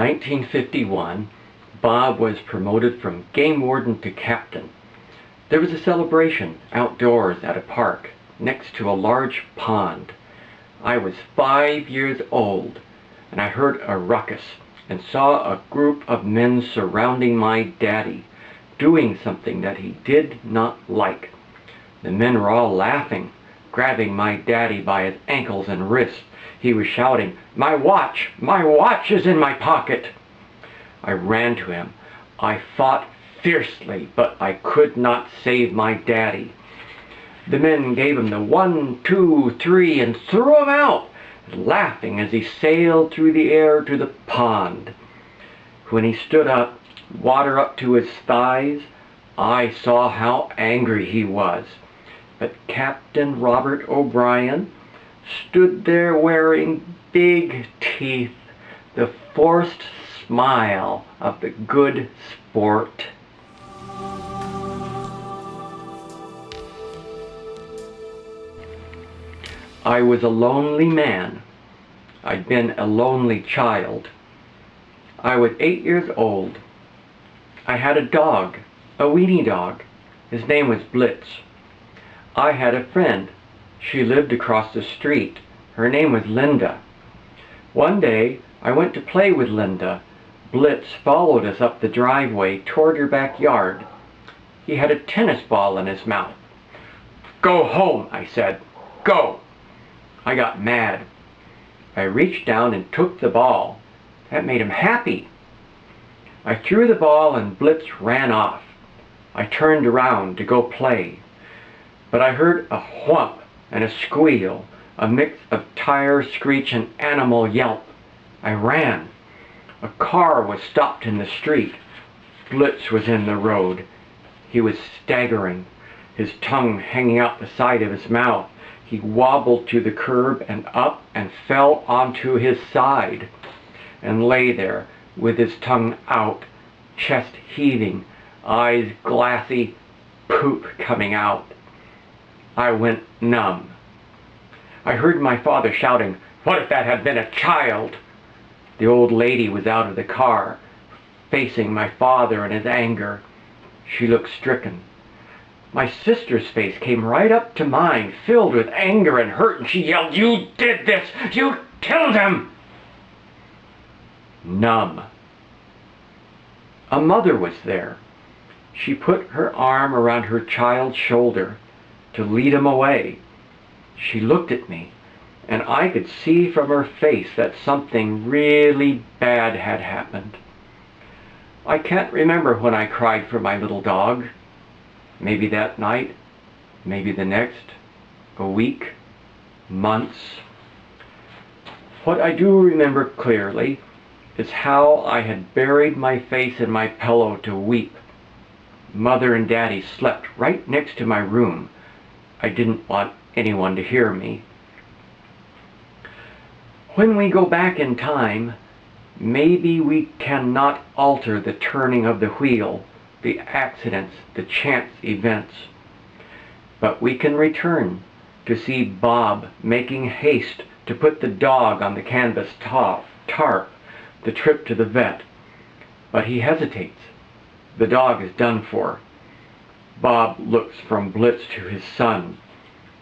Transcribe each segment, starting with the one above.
1951, Bob was promoted from game warden to captain. There was a celebration outdoors at a park next to a large pond. I was 5 years old, and I heard a ruckus and saw a group of men surrounding my daddy, doing something that he did not like. The men were all laughing, grabbing my daddy by his ankles and wrists. He was shouting, my watch is in my pocket." I ran to him. I fought fiercely, but I could not save my daddy. The men gave him the 1, 2, 3 and threw him out, laughing as he sailed through the air to the pond. When he stood up, water up to his thighs, I saw how angry he was. But Captain Robert O'Brien stood there wearing big teeth, the forced smile of the good sport. I was a lonely man. I'd been a lonely child. I was 8 years old. I had a dog, a weenie dog. His name was Blitz. I had a friend. She lived across the street. Her name was Linda. One day, I went to play with Linda. Blitz followed us up the driveway toward her backyard. He had a tennis ball in his mouth. "Go home," I said. "Go." I got mad. I reached down and took the ball. That made him happy. I threw the ball and Blitz ran off. I turned around to go play. But I heard a whump and a squeal, a mix of tire screech and animal yelp. I ran. A car was stopped in the street. Blitz was in the road. He was staggering, his tongue hanging out the side of his mouth. He wobbled to the curb and up and fell onto his side and lay there with his tongue out, chest heaving, eyes glassy, poop coming out. I went numb. I heard my father shouting, "What if that had been a child?" The old lady was out of the car, facing my father in his anger. She looked stricken. My sister's face came right up to mine, filled with anger and hurt, and she yelled, "You did this! You killed him!" Numb. A mother was there. She put her arm around her child's shoulder to lead him away. She looked at me, and I could see from her face that something really bad had happened. I can't remember when I cried for my little dog. Maybe that night, maybe the next, a week, months. What I do remember clearly is how I had buried my face in my pillow to weep. Mother and Daddy slept right next to my room. I didn't want anyone to hear me. When we go back in time, maybe we cannot alter the turning of the wheel, the accidents, the chance events. But we can return to see Bob making haste to put the dog on the canvas tarp, the trip to the vet. But he hesitates. The dog is done for. Bob looks from Blitz to his son.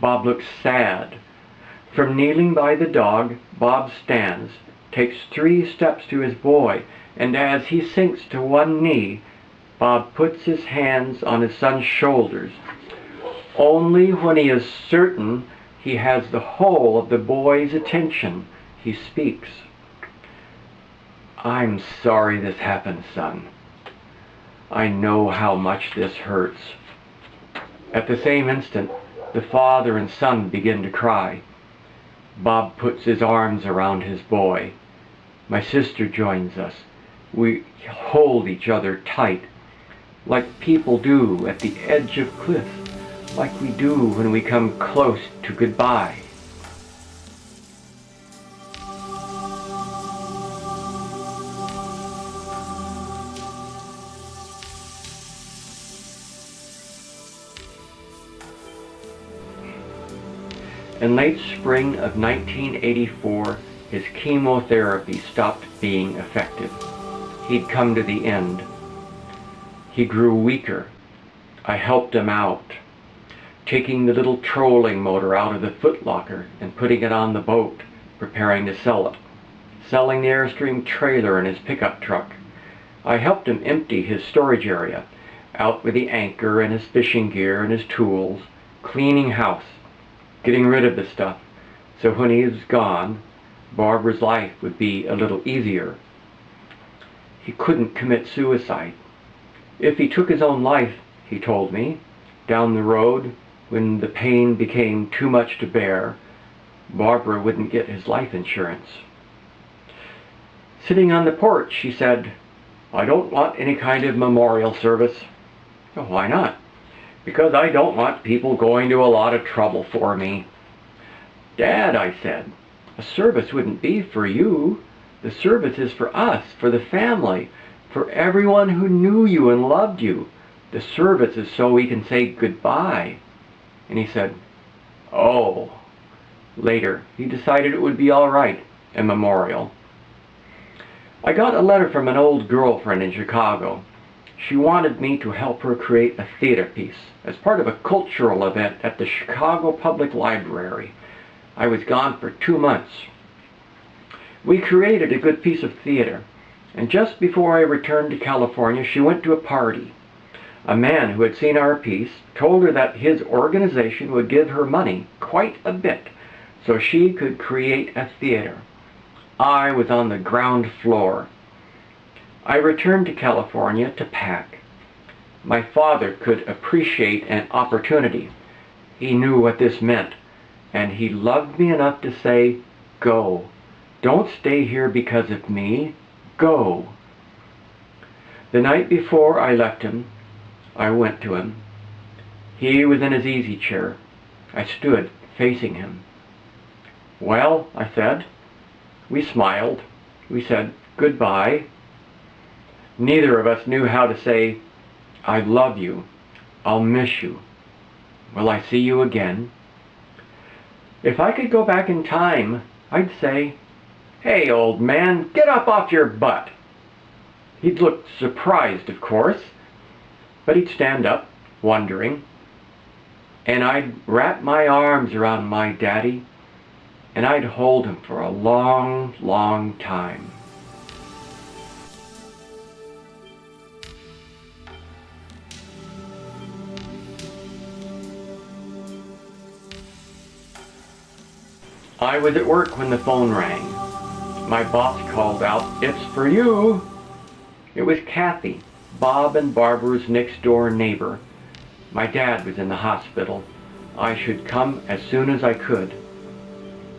Bob looks sad. From kneeling by the dog, Bob stands, takes 3 steps to his boy, and as he sinks to one knee, Bob puts his hands on his son's shoulders. Only when he is certain he has the whole of the boy's attention, he speaks. "I'm sorry this happened, son. I know how much this hurts." At the same instant, the father and son begin to cry. Bob puts his arms around his boy. My sister joins us. We hold each other tight, like people do at the edge of cliffs, like we do when we come close to goodbye. In late spring of 1984, His chemotherapy stopped being effective. He'd come to the end. He grew weaker. I helped him out, taking the little trolling motor out of the footlocker and putting it on the boat, preparing to sell it, selling the Airstream trailer and his pickup truck. I helped him empty his storage area, out with the anchor and his fishing gear and his tools, cleaning house, getting rid of the stuff, so when he was gone, Barbara's life would be a little easier. He couldn't commit suicide. If he took his own life, he told me, down the road, when the pain became too much to bear, Barbara wouldn't get his life insurance. Sitting on the porch, she said, "I don't want any kind of memorial service." "Oh, why not?" "Because I don't want people going to a lot of trouble for me." "Dad," I said, "a service wouldn't be for you. The service is for us, for the family, for everyone who knew you and loved you. The service is so we can say goodbye." And he said, "Oh." Later, he decided it would be all right, a memorial. I got a letter from an old girlfriend in Chicago. She wanted me to help her create a theater piece as part of a cultural event at the Chicago Public Library. I was gone for 2 months. We created a good piece of theater, and just before I returned to California, she went to a party. A man who had seen our piece told her that his organization would give her money, quite a bit, so she could create a theater. I was on the ground floor. I returned to California to pack. My father could appreciate an opportunity. He knew what this meant, and he loved me enough to say, "Go. Don't stay here because of me. Go." The night before I left him, I went to him. He was in his easy chair. I stood facing him. "Well," I said. We smiled. We said goodbye. Neither of us knew how to say, "I love you. I'll miss you. Will I see you again?" If I could go back in time, I'd say, "Hey, old man, get up off your butt." He'd look surprised, of course, but he'd stand up, wondering, and I'd wrap my arms around my daddy, and I'd hold him for a long, long time. I was at work when the phone rang. My boss called out, "It's for you." It was Kathy, Bob and Barbara's next-door neighbor. My dad was in the hospital. I should come as soon as I could.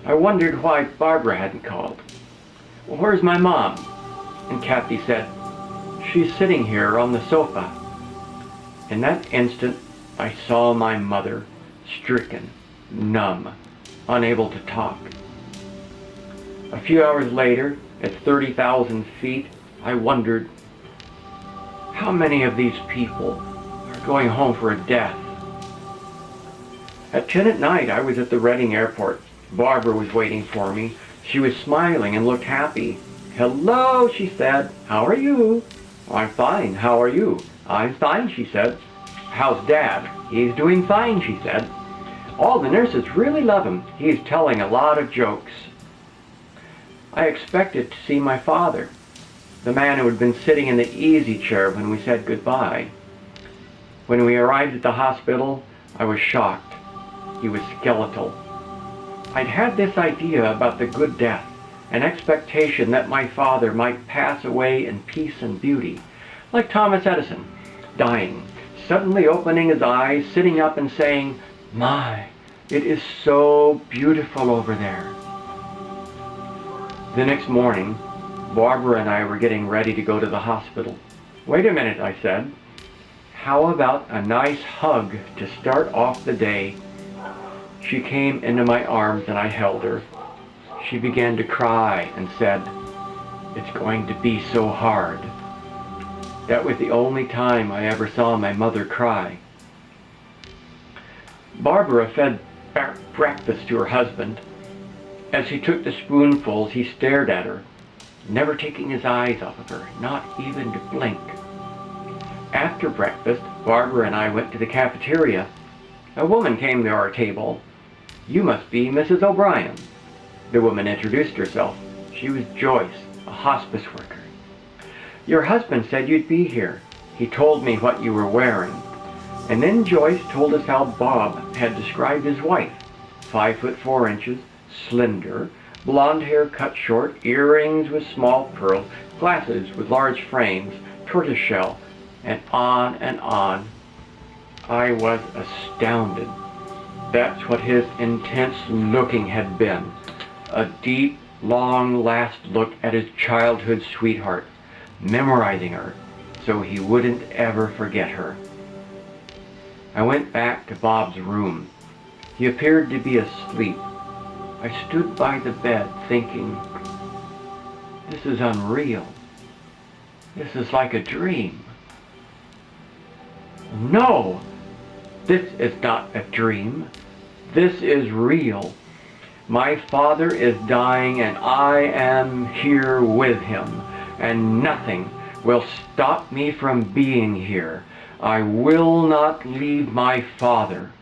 I wondered why Barbara hadn't called. "Well, where's my mom?" And Kathy said, "She's sitting here on the sofa." In that instant, I saw my mother, stricken, numb, unable to talk. A few hours later, at 30,000 feet, I wondered, how many of these people are going home for a death? At 10 at night, I was at the Reading airport. Barbara was waiting for me. She was smiling and looked happy. "Hello," she said. "How are you?" "I'm fine. How are you?" "I'm fine," she said. "How's Dad?" "He's doing fine," she said. "All the nurses really love him. He's telling a lot of jokes." I expected to see my father, the man who had been sitting in the easy chair when we said goodbye. When we arrived at the hospital, I was shocked. He was skeletal. I'd had this idea about the good death, an expectation that my father might pass away in peace and beauty, like Thomas Edison, dying, suddenly opening his eyes, sitting up and saying, "My, it is so beautiful over there." The next morning, Barbara and I were getting ready to go to the hospital. "Wait a minute," I said. "How about a nice hug to start off the day?" She came into my arms and I held her. She began to cry and said, "It's going to be so hard." That was the only time I ever saw my mother cry. Barbara fed breakfast to her husband. As he took the spoonfuls, he stared at her, never taking his eyes off of her, not even to blink. After breakfast, Barbara and I went to the cafeteria. A woman came to our table. "You must be Mrs. O'Brien." The woman introduced herself. She was Joyce, a hospice worker. "Your husband said you'd be here. He told me what you were wearing." And then Joyce told us how Bob had described his wife. 5'4", slender, blonde hair cut short, earrings with small pearls, glasses with large frames, tortoiseshell, and on and on. I was astounded. That's what his intense looking had been. A deep, long last look at his childhood sweetheart, memorizing her so he wouldn't ever forget her. I went back to Bob's room. He appeared to be asleep. I stood by the bed thinking, this is unreal. This is like a dream. No, this is not a dream. This is real. My father is dying and I am here with him, and nothing will stop me from being here. I will not leave my father.